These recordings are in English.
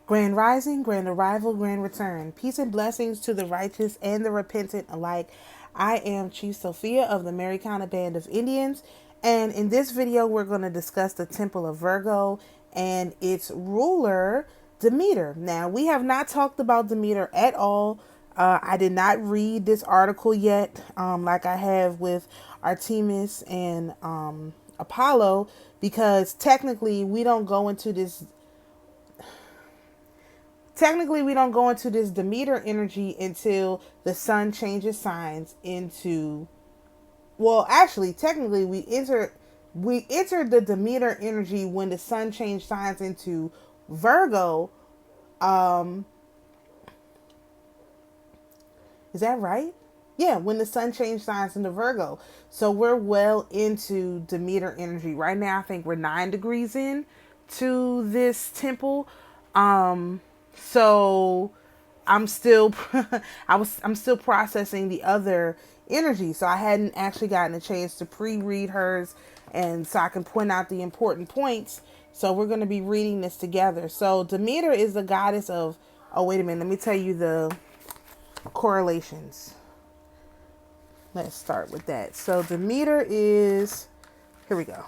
Grand rising, grand arrival, grand return. Peace and blessings to the righteous and the repentant alike. I am Chief Sophia of the AMARUKHAN Band of Indians, and in this video we're going to discuss the Temple of Virgo and its ruler, Demeter. Now, we have not talked about Demeter at all. I did not read this article yet, like I have with Artemis and Apollo, because technically we don't go into this Demeter energy until the sun changes signs into, well, actually technically we enter the Demeter energy when the sun changed signs into Virgo. Is that right? Yeah, when the sun changed signs into Virgo. So we're well into Demeter energy. Right now I think we're 9 degrees in to this temple. So I'm still I'm still processing the other energy. So I hadn't actually gotten a chance to pre-read hers, and so I can point out the important points. So we're going to be reading this together. So Demeter is the goddess of, oh wait a minute, let me tell you the correlations. Let's start with that. So Demeter is, here we go.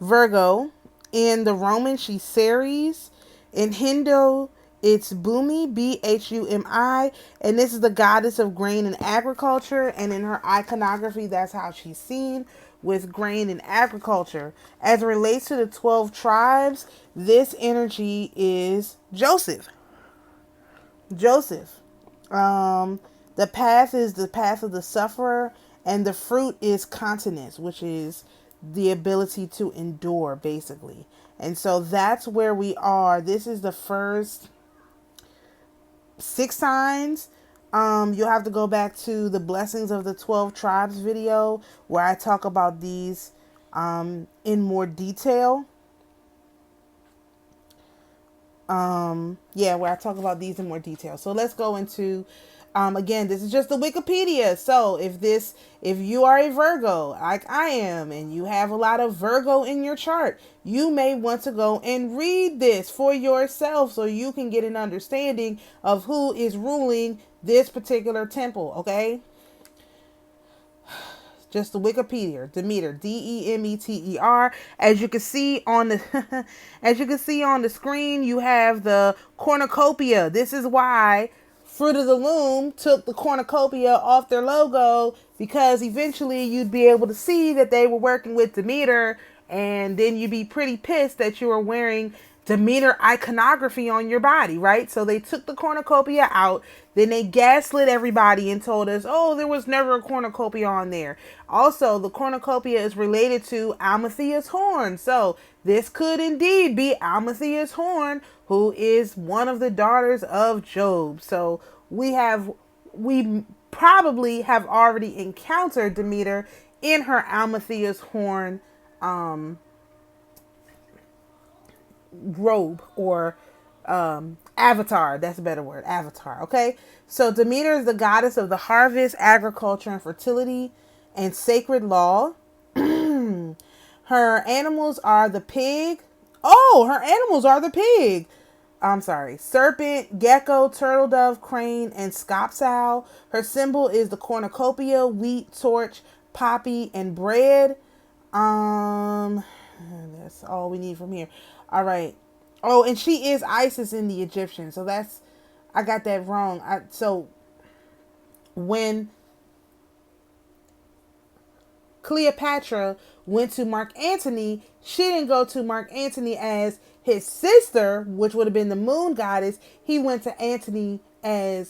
Virgo. In the Roman, she's Ceres. In Hindu, it's Bhumi, Bhumi, and this is the goddess of grain and agriculture. And in her iconography, that's how she's seen, with grain and agriculture. As it relates to the 12 tribes, this energy is Joseph. The path is the path of the sufferer, and the fruit is continence, which is the ability to endure, basically. And so that's where we are. This is the first 6 signs. You'll have to go back to the Blessings of the 12 Tribes video, where I talk about these in more detail. Where I talk about these in more detail. So let's go into, again, this is just the Wikipedia. So if you are a Virgo, like I am, and you have a lot of Virgo in your chart, you may want to go and read this for yourself so you can get an understanding of who is ruling this particular temple, okay? Just the Wikipedia. Demeter, Demeter. As you can see on the on the screen, you have the cornucopia. This is why Fruit of the Loom took the cornucopia off their logo, because eventually you'd be able to see that they were working with Demeter, and then you'd be pretty pissed that you were wearing Demeter iconography on your body, right? So they took the cornucopia out, then they gaslit everybody and told us, oh, there was never a cornucopia on there. Also, the cornucopia is related to Amothea's horn. So this could indeed be Amothea's horn, who is one of the daughters of Job. So we probably have already encountered Demeter in her Amothea's horn robe, or avatar. That's a better word, avatar. Okay, so Demeter is the goddess of the harvest, agriculture, and fertility, and sacred law. Her animals are the pig. Oh, her animals are the pig. I'm sorry. Serpent, gecko, turtle dove, crane, and scops owl. Her symbol is the cornucopia, wheat, torch, poppy, and bread. That's all we need from here. All right. Oh, and she is Isis in the Egyptian. So I got that wrong. So when Cleopatra went to Mark Antony, she didn't go to Mark Antony as his sister, which would have been the moon goddess. He went to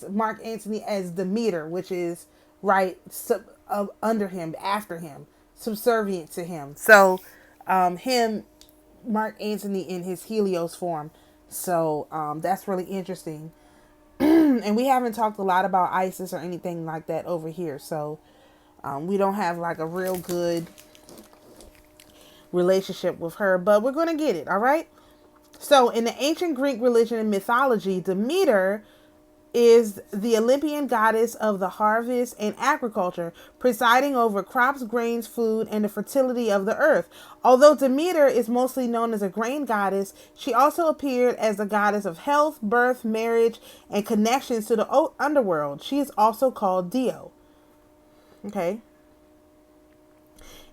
Mark Antony as Demeter, which is right under him, after him, subservient to him. So Mark Antony in his Helios form. So that's really interesting. And we haven't talked a lot about Isis or anything like that over here. So we don't have like a real good relationship with her, but we're going to get it. All right. So in the ancient Greek religion and mythology, Demeter is the Olympian goddess of the harvest and agriculture, presiding over crops, grains, food, and the fertility of the earth. Although Demeter is mostly known as a grain goddess, she also appeared as the goddess of health, birth, marriage, and connections to the underworld. She is also called Dio. Okay.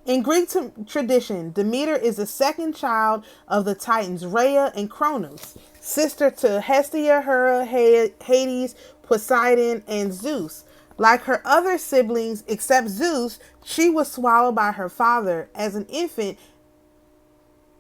In Greek tradition, Demeter is the second child of the Titans Rhea and Cronus, sister to Hestia, Hera, Hades, Poseidon, and Zeus. Like her other siblings, except Zeus, she was swallowed by her father as an infant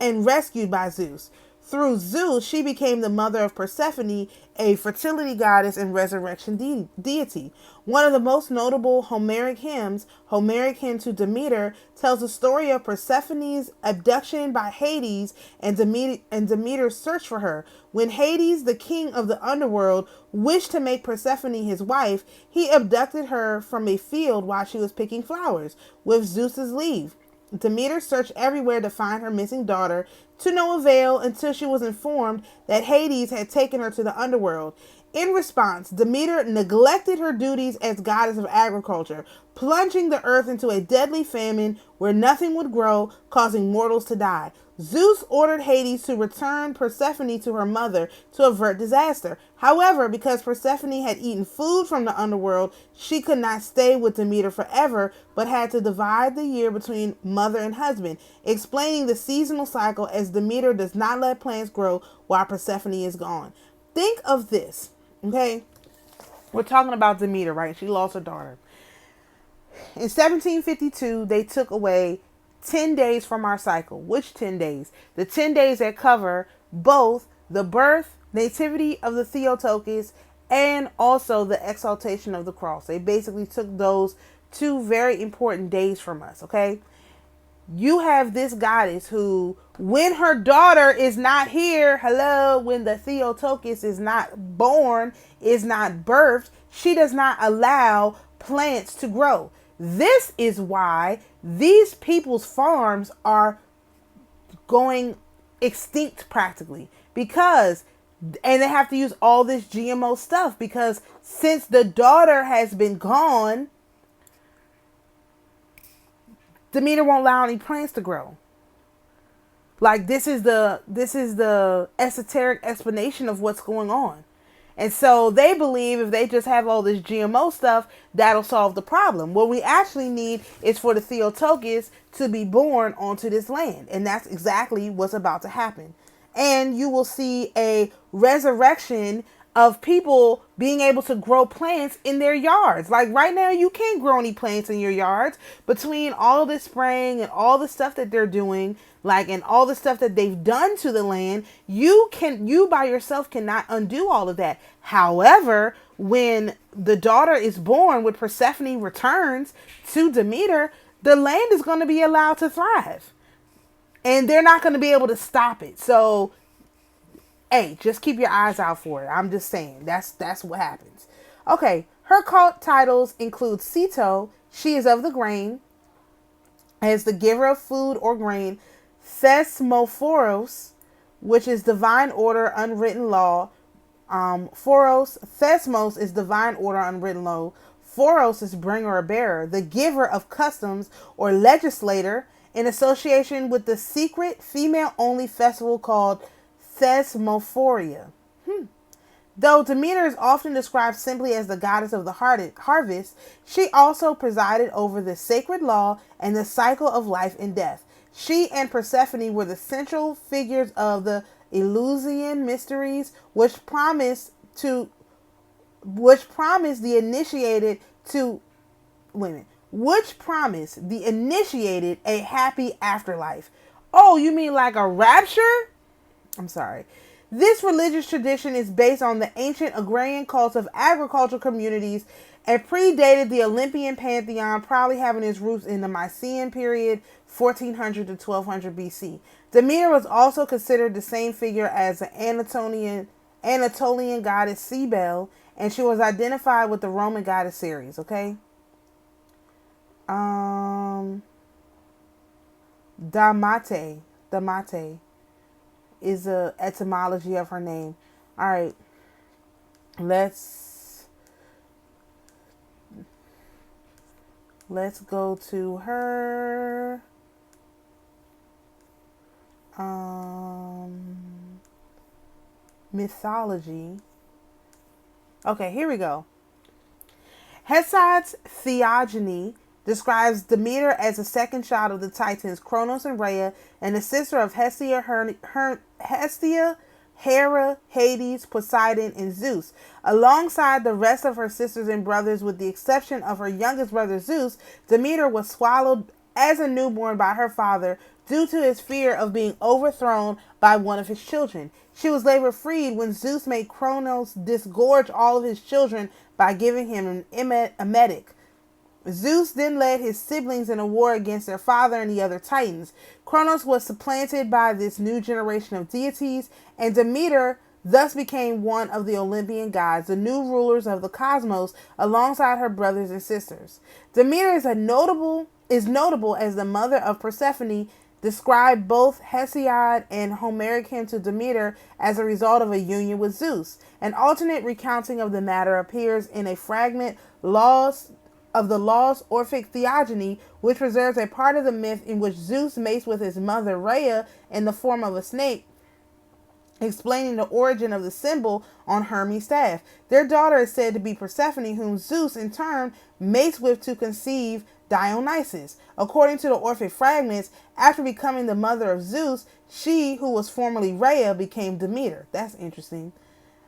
and rescued by Zeus. Through Zeus, she became the mother of Persephone, a fertility goddess and resurrection deity. One of the most notable Homeric hymns, Homeric Hymn to Demeter, tells the story of Persephone's abduction by Hades and Demeter's search for her. When Hades, the king of the underworld, wished to make Persephone his wife, he abducted her from a field while she was picking flowers, with Zeus's leave. Demeter searched everywhere to find her missing daughter, to no avail until she was informed that Hades had taken her to the underworld. In response, Demeter neglected her duties as goddess of agriculture, plunging the earth into a deadly famine where nothing would grow, causing mortals to die. Zeus ordered Hades to return Persephone to her mother to avert disaster. However, because Persephone had eaten food from the underworld, she could not stay with Demeter forever, but had to divide the year between mother and husband, explaining the seasonal cycle as Demeter does not let plants grow while Persephone is gone. Think of this, okay? We're talking about Demeter, right? She lost her daughter. In 1752, they took away 10 days from our cycle. Which 10 days? The 10 days that cover both the birth, nativity of the Theotokos, and also the exaltation of the cross. They basically took those two very important days from us, okay? You have this goddess who, when her daughter is not here, when the Theotokos is not born, is not birthed, she does not allow plants to grow. This is why these people's farms are going extinct practically, and they have to use all this GMO stuff because since the daughter has been gone, Demeter won't allow any plants to grow. Like this is the esoteric explanation of what's going on. And so they believe if they just have all this GMO stuff, that'll solve the problem. What we actually need is for the Theotokos to be born onto this land. And that's exactly what's about to happen. And you will see a resurrection of people being able to grow plants in their yards. Like right now, you can't grow any plants in your yards. Between all of this spraying and all the stuff that they're doing, and all the stuff that they've done to the land, you by yourself cannot undo all of that. However, when the daughter is born, when Persephone returns to Demeter, the land is going to be allowed to thrive. And they're not going to be able to stop it. So, hey, just keep your eyes out for it. I'm just saying. That's what happens. Okay, her cult titles include Ceto, she is of the grain, as the giver of food or grain. Thesmophoros, which is divine order, unwritten law. Thesmos is divine order, unwritten law. Phoros is bringer or bearer, the giver of customs or legislator, in association with the secret female-only festival called Thesmophoria. Though Demeter is often described simply as the goddess of the harvest, she also presided over the sacred law and the cycle of life and death. She and Persephone were the central figures of the Eleusinian mysteries, which promised the initiated a happy afterlife. Oh, you mean like a rapture? I'm sorry. This religious tradition is based on the ancient agrarian cults of agricultural communities and predated the Olympian pantheon, probably having its roots in the Mycenaean period, 1400 to 1200 BC. Demeter was also considered the same figure as the Anatolian goddess Cybele, and she was identified with the Roman goddess Ceres, okay? Damate is the etymology of her name. All right, let's Let's go to her mythology. Okay, here we go. Hesiod's Theogony describes Demeter as the second child of the Titans Kronos and Rhea, and the sister of Hestia, Hera, Hades, Poseidon, and Zeus. Alongside the rest of her sisters and brothers, with the exception of her youngest brother Zeus, Demeter was swallowed as a newborn by her father due to his fear of being overthrown by one of his children. She was later freed when Zeus made Kronos disgorge all of his children by giving him an emetic. Zeus then led his siblings in a war against their father and the other Titans. Kronos was supplanted by this new generation of deities, and Demeter thus became one of the Olympian gods, the new rulers of the cosmos, alongside her brothers and sisters. Demeter is notable as the mother of Persephone, described both Hesiod and Homeric hymn to Demeter as a result of a union with Zeus. An alternate recounting of the matter appears in a fragment of the Lost Orphic Theogony, which preserves a part of the myth in which Zeus mates with his mother Rhea in the form of a snake, explaining the origin of the symbol on Hermes' staff. Their daughter is said to be Persephone, whom Zeus in turn mates with to conceive Dionysus. According to the Orphic fragments, after becoming the mother of Zeus, she, who was formerly Rhea, became Demeter. That's interesting.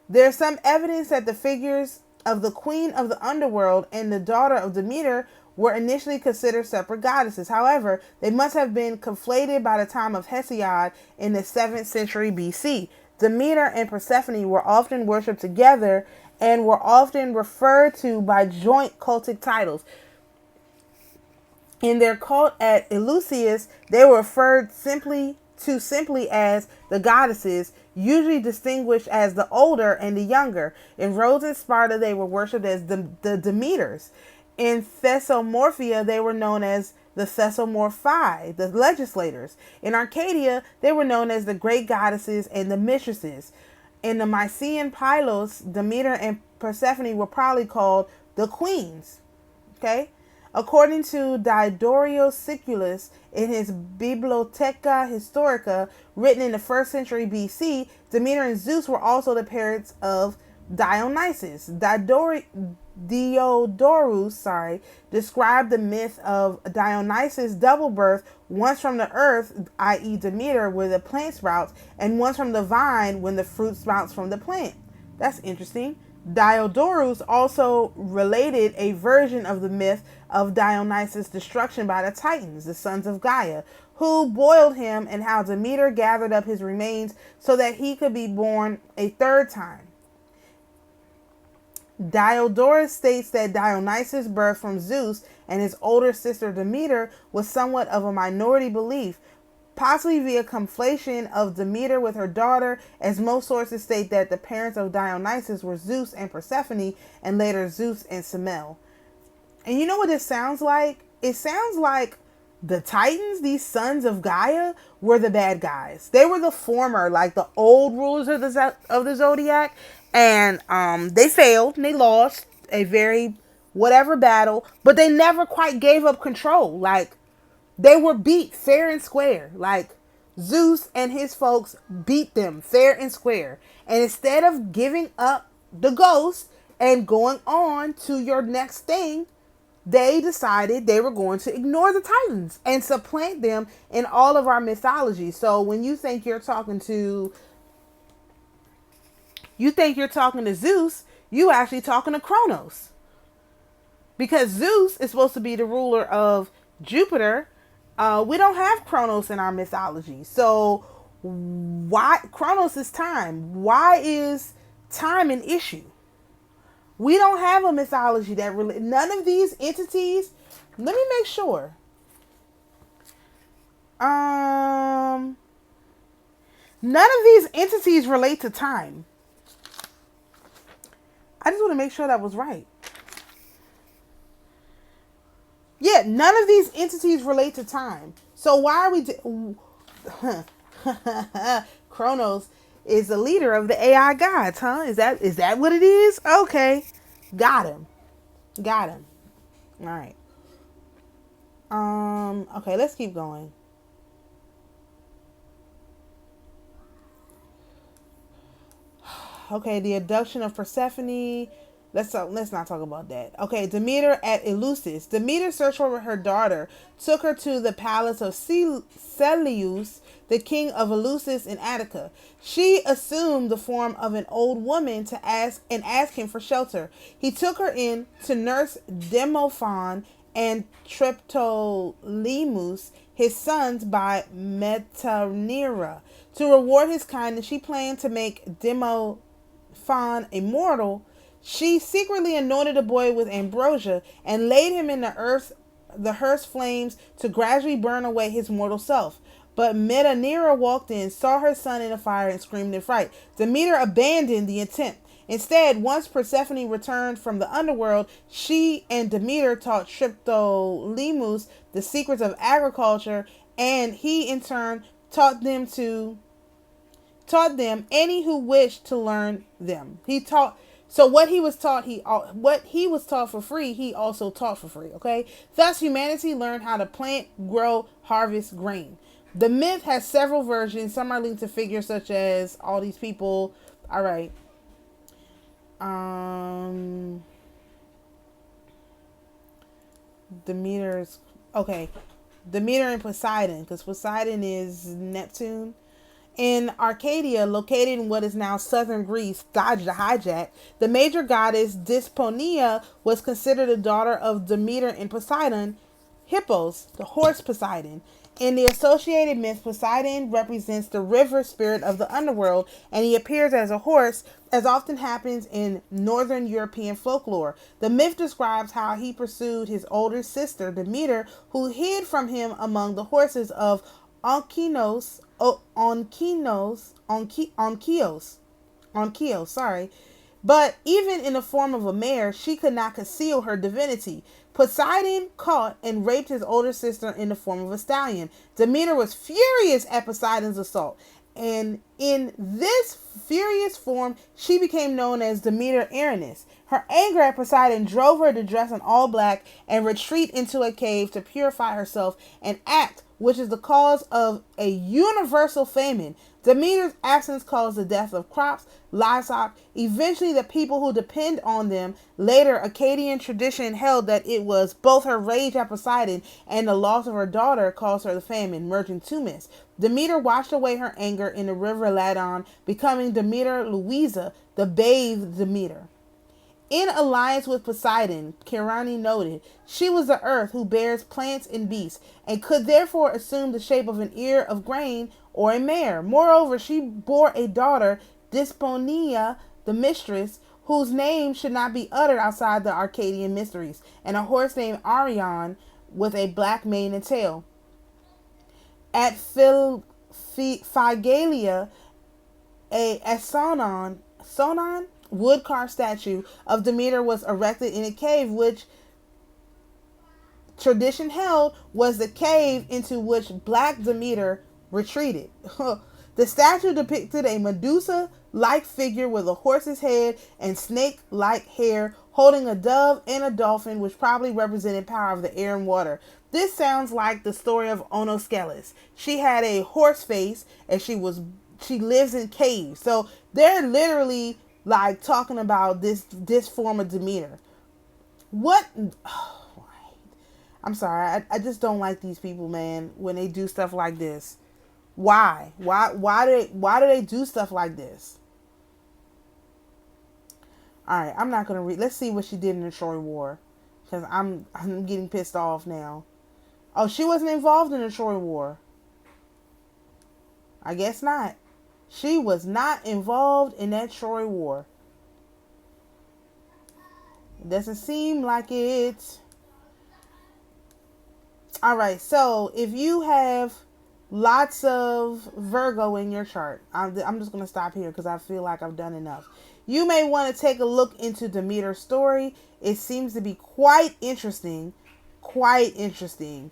There's some evidence that the figures of the queen of the underworld and the daughter of Demeter were initially considered separate goddesses. However, they must have been conflated by the time of Hesiod in the 7th century BC. Demeter and Persephone were often worshipped together and were often referred to by joint cultic titles. In their cult at Eleusis, they were referred simply as the goddesses, usually distinguished as the older and the younger. In Rhodes and Sparta, they were worshipped as the Demeters. In Thessalmorphia, they were known as the Thessalmorphi, the legislators. In Arcadia, they were known as the great goddesses and the mistresses. In the Mycenaean Pylos, Demeter and Persephone were probably called the queens. Okay? According to Diodorus Siculus, in his Bibliotheca Historica, written in the 1st century BC, Demeter and Zeus were also the parents of Dionysus. Diodorus described the myth of Dionysus' double birth, once from the earth, i.e. Demeter, where the plant sprouts, and once from the vine, when the fruit sprouts from the plant. That's interesting. Diodorus also related a version of the myth of Dionysus' destruction by the Titans, the sons of Gaia, who boiled him, and how Demeter gathered up his remains so that he could be born a third time. Diodorus states that Dionysus' birth from Zeus and his older sister Demeter was somewhat of a minority belief, possibly via conflation of Demeter with her daughter, as most sources state that the parents of Dionysus were Zeus and Persephone, and later Zeus and Semele. And you know what it sounds like? It sounds like the Titans, these sons of Gaia, were the bad guys. They were the former, like the old rulers of the zodiac, and they failed and they lost a very whatever battle, but they never quite gave up control. Like, they were beat fair and square. Like, Zeus and his folks beat them fair and square. And instead of giving up the ghost and going on to your next thing, they decided they were going to ignore the Titans and supplant them in all of our mythology. So when you think you're talking to Zeus, you actually talking to Kronos. Because Zeus is supposed to be the ruler of Jupiter. We don't have Kronos in our mythology. So why Kronos is time? Why is time an issue? We don't have a mythology that really, none of these entities, let me make sure. None of these entities relate to time. I just want to make sure that was right. Yeah, none of these entities relate to time. So why are we... Kronos is the leader of the AI gods, huh? Is that what it is? Okay. Got him. All right. Okay, let's keep going. Okay, the abduction of Persephone. Let's not talk about that. Okay, Demeter at Eleusis. Demeter searched for her daughter, took her to the palace of Celeus, the king of Eleusis in Attica. She assumed the form of an old woman to ask him for shelter. He took her in to nurse Demophon and Triptolemus, his sons, by Metaneira. To reward his kindness, she planned to make Demophon immortal. She secretly anointed the boy with ambrosia and laid him in the hearth's flames to gradually burn away his mortal self. But Metaneira walked in, saw her son in the fire, and screamed in fright. Demeter abandoned the attempt. Instead, once Persephone returned from the underworld, she and Demeter taught Triptolemus the secrets of agriculture, and he in turn taught them any who wished to learn them. He taught so what he was taught for free, he also taught for free, okay? Thus humanity learned how to plant, grow, harvest grain. The myth has several versions. Some are linked to figures such as all these people. All right. Demeter's okay. Demeter and Poseidon, because Poseidon is Neptune. In Arcadia, located in what is now southern Greece, dodged a hijack. The major goddess Dysponia was considered the daughter of Demeter and Poseidon, Hippos, the horse Poseidon. In the associated myth, Poseidon represents the river spirit of the underworld, and he appears as a horse, as often happens in northern European folklore. The myth describes how he pursued his older sister, Demeter, who hid from him among the horses of Onkios, sorry. But even in the form of a mare, she could not conceal her divinity. Poseidon caught and raped his older sister in the form of a stallion. Demeter was furious at Poseidon's assault, and in this furious form, she became known as Demeter Arenis. Her anger at Poseidon drove her to dress in all black and retreat into a cave to purify herself, an act which is the cause of a universal famine. Demeter's absence caused the death of crops, livestock, eventually the people who depend on them. Later, Akkadian tradition held that it was both her rage at Poseidon and the loss of her daughter caused her the famine, merging two myths. Demeter washed away her anger in the river Ladon, becoming Demeter Louisa, the bathed Demeter. In alliance with Poseidon, Kirani noted, she was the earth who bears plants and beasts, and could therefore assume the shape of an ear of grain or a mare. Moreover, she bore a daughter, Dysponia, the mistress, whose name should not be uttered outside the Arcadian mysteries, and a horse named Arion with a black mane and tail. At Phigalia, a Sonon wood carved statue of Demeter was erected in a cave, which tradition held was the cave into which Black Demeter retreated. The statue depicted a Medusa-like figure with a horse's head and snake-like hair, holding a dove and a dolphin, which probably represented power of the air and water. This sounds like the story of Onosceles. She had a horse face, and she lives in caves. So they're literally like talking about this form of Demeter. What? Oh, I'm sorry. I just don't like these people, man. When they do stuff like this, why? Why do they do stuff like this? All right, I'm not gonna read. Let's see what she did in the Troy War, because I'm getting pissed off now. Oh, she wasn't involved in the Troy War. I guess not. She was not involved in that Troy War. It doesn't seem like it. Alright, so if you have lots of Virgo in your chart, I'm just going to stop here because I feel like I've done enough. You may want to take a look into Demeter's story. It seems to be quite interesting. Quite interesting.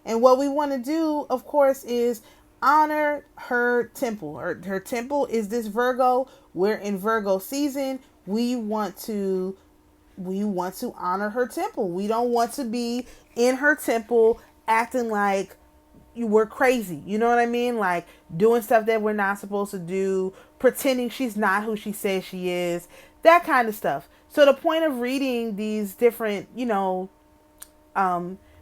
And what we want to do, of course, is honor her temple. Her temple is this Virgo. We're in Virgo season. We want to we want to honor her temple. We don't want to be in her temple acting like we're crazy. You know what I mean? Like doing stuff that we're not supposed to do, pretending she's not who she says she is, that kind of stuff. So the point of reading these different,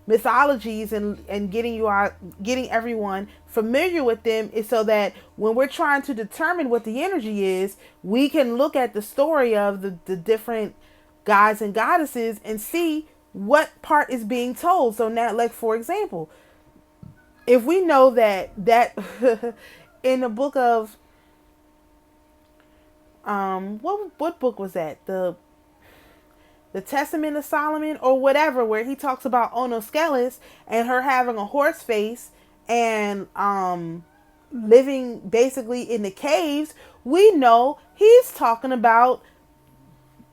mythologies and getting everyone familiar with them is so that when we're trying to determine what the energy is, we can look at the story of the different gods and goddesses and see what part is being told. So now, like for example, if we know that in the book of what book was that, the Testament of Solomon or whatever, where he talks about Onoskelis and her having a horse face and living basically in the caves, we know he's talking about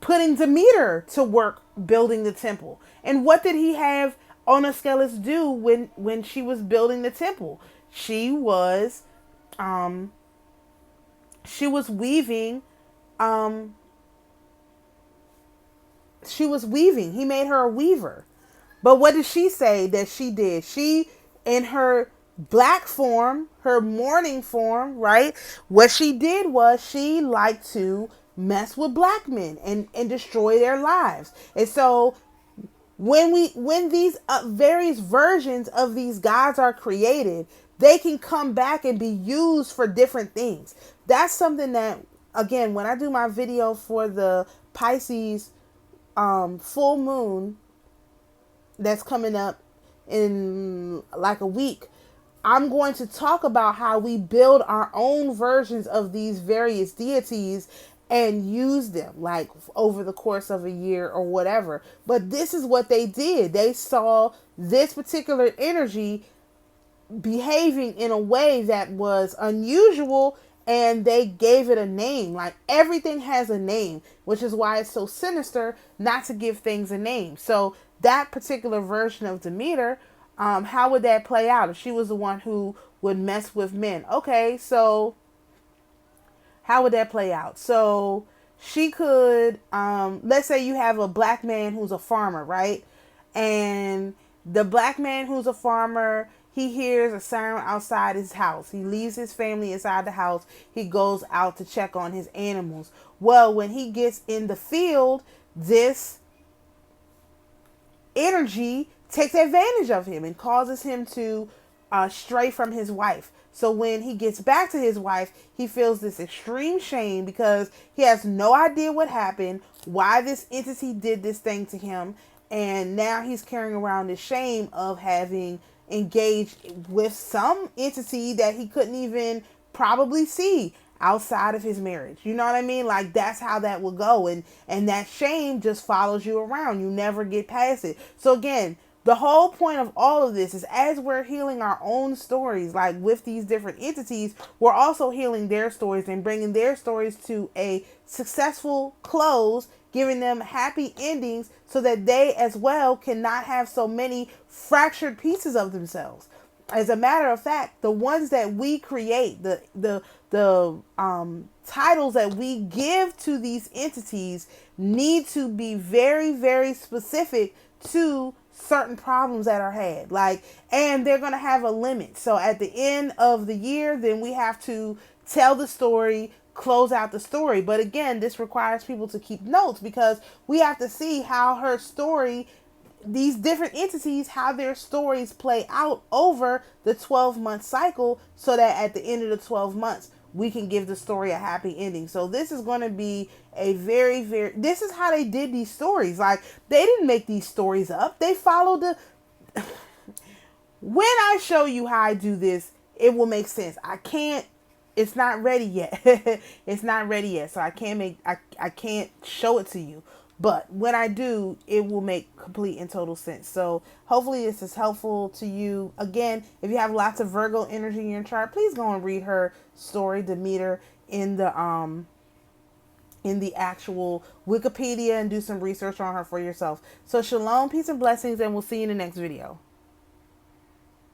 putting Demeter to work building the temple. And what did he have Onoskelis do when she was building the temple? She was weaving. She was weaving. He made her a weaver. But what did she say that she did? She, in her black form, her mourning form, right? What she did was she liked to mess with black men and destroy their lives. And so when these various versions of these gods are created, they can come back and be used for different things. That's something that, again, when I do my video for the Pisces full moon that's coming up in like a week, I'm going to talk about how we build our own versions of these various deities and use them like over the course of a year or whatever. But this is what they did. They saw this particular energy behaving in a way that was unusual and they gave it a name. Like everything has a name, which is why it's so sinister not to give things a name. So that particular version of Demeter, how would that play out if she was the one who would mess with men? Okay, so how would that play out? So she could, let's say you have a black man who's a farmer, right? And the black man who's a farmer, he hears a sound outside his house. He leaves his family inside the house. He goes out to check on his animals. Well, when he gets in the field, this energy takes advantage of him and causes him to stray from his wife. So when he gets back to his wife, he feels this extreme shame because he has no idea what happened, why this entity did this thing to him. And now he's carrying around the shame of having engaged with some entity that he couldn't even probably see outside of his marriage. You know what I mean? Like that's how that will go. And that shame just follows you around. You never get past it. So again, the whole point of all of this is as we're healing our own stories, like with these different entities, we're also healing their stories and bringing their stories to a successful close, giving them happy endings so that they as well cannot have so many fractured pieces of themselves. As a matter of fact, the ones that we create, the titles that we give to these entities need to be very, very specific to certain problems that are had, like, and they're going to have a limit. So at the end of the year, then we have to tell the story, close out the story. But again, this requires people to keep notes because we have to see how her story, these different entities, how their stories play out over the 12-month cycle so that at the end of the 12 months, we can give the story a happy ending. So this is going to be a very, very, this is how they did these stories. Like they didn't make these stories up. They followed the, when I show you how I do this, it will make sense. I can't, it's not ready yet. It's not ready yet. So I can't show it to you. But when I do, it will make complete and total sense. So hopefully this is helpful to you. Again, if you have lots of Virgo energy in your chart, please go and read her story, Demeter, in the actual Wikipedia and do some research on her for yourself. So shalom, peace and blessings, and we'll see you in the next video.